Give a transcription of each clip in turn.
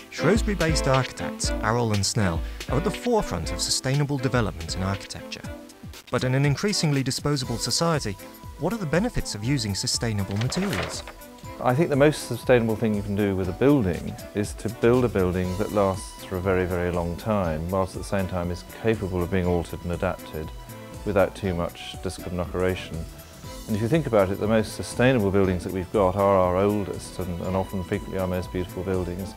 Shrewsbury-based architects Arrol and Snell are at the forefront of sustainable development in architecture. But in an increasingly disposable society, what are the benefits of using sustainable materials? I think the most sustainable thing you can do with a building is to build a building that lasts for a very, very long time, whilst at the same time is capable of being altered and adapted without too much discoloration. And if you think about it, the most sustainable buildings that we've got are our oldest and often frequently our most beautiful buildings.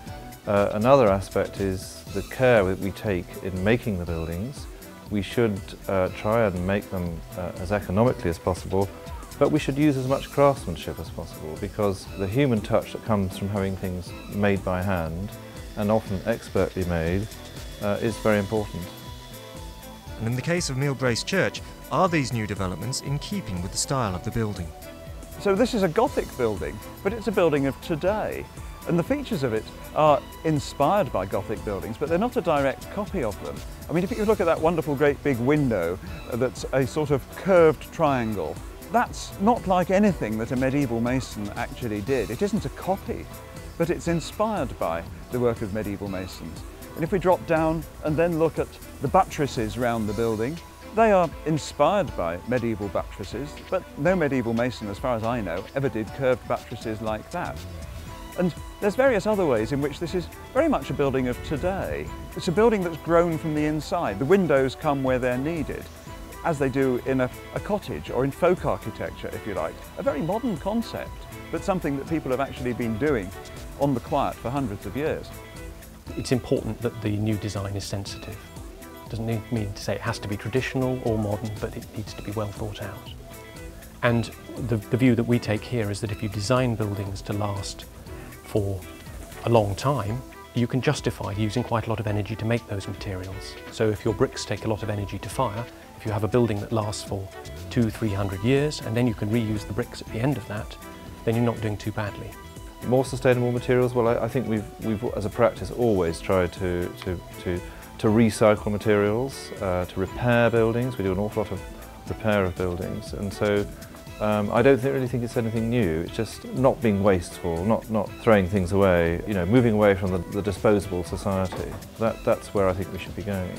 Another aspect is the care that we take in making the buildings. We should try and make them as economically as possible, but we should use as much craftsmanship as possible, because the human touch that comes from having things made by hand, and often expertly made, is very important. And in the case of Meal Grace Church, are these new developments in keeping with the style of the building? So this is a Gothic building, but it's a building of today. And the features of it are inspired by Gothic buildings, but they're not a direct copy of them. I mean, if you look at that wonderful great big window that's a sort of curved triangle, that's not like anything that a medieval mason actually did. It isn't a copy, but it's inspired by the work of medieval masons. And if we drop down and then look at the buttresses round the building, they are inspired by medieval buttresses, but no medieval mason, as far as I know, ever did curved buttresses like that. And there's various other ways in which this is very much a building of today. It's a building that's grown from the inside. The windows come where they're needed, as they do in a cottage or in folk architecture, if you like. A very modern concept, but something that people have actually been doing on the quiet for hundreds of years. It's important that the new design is sensitive. It doesn't mean to say it has to be traditional or modern, but it needs to be well thought out. And the view that we take here is that if you design buildings to last for a long time, you can justify using quite a lot of energy to make those materials. So if your bricks take a lot of energy to fire, if you have a building that lasts for 200–300 years and then you can reuse the bricks at the end of that, then you're not doing too badly. More sustainable materials, well, I think we've as a practice always tried to recycle materials, to repair buildings. We do an awful lot of repair of buildings, and so I don't really think it's anything new. It's just not being wasteful, not throwing things away, you know, moving away from the disposable society. That's where I think we should be going.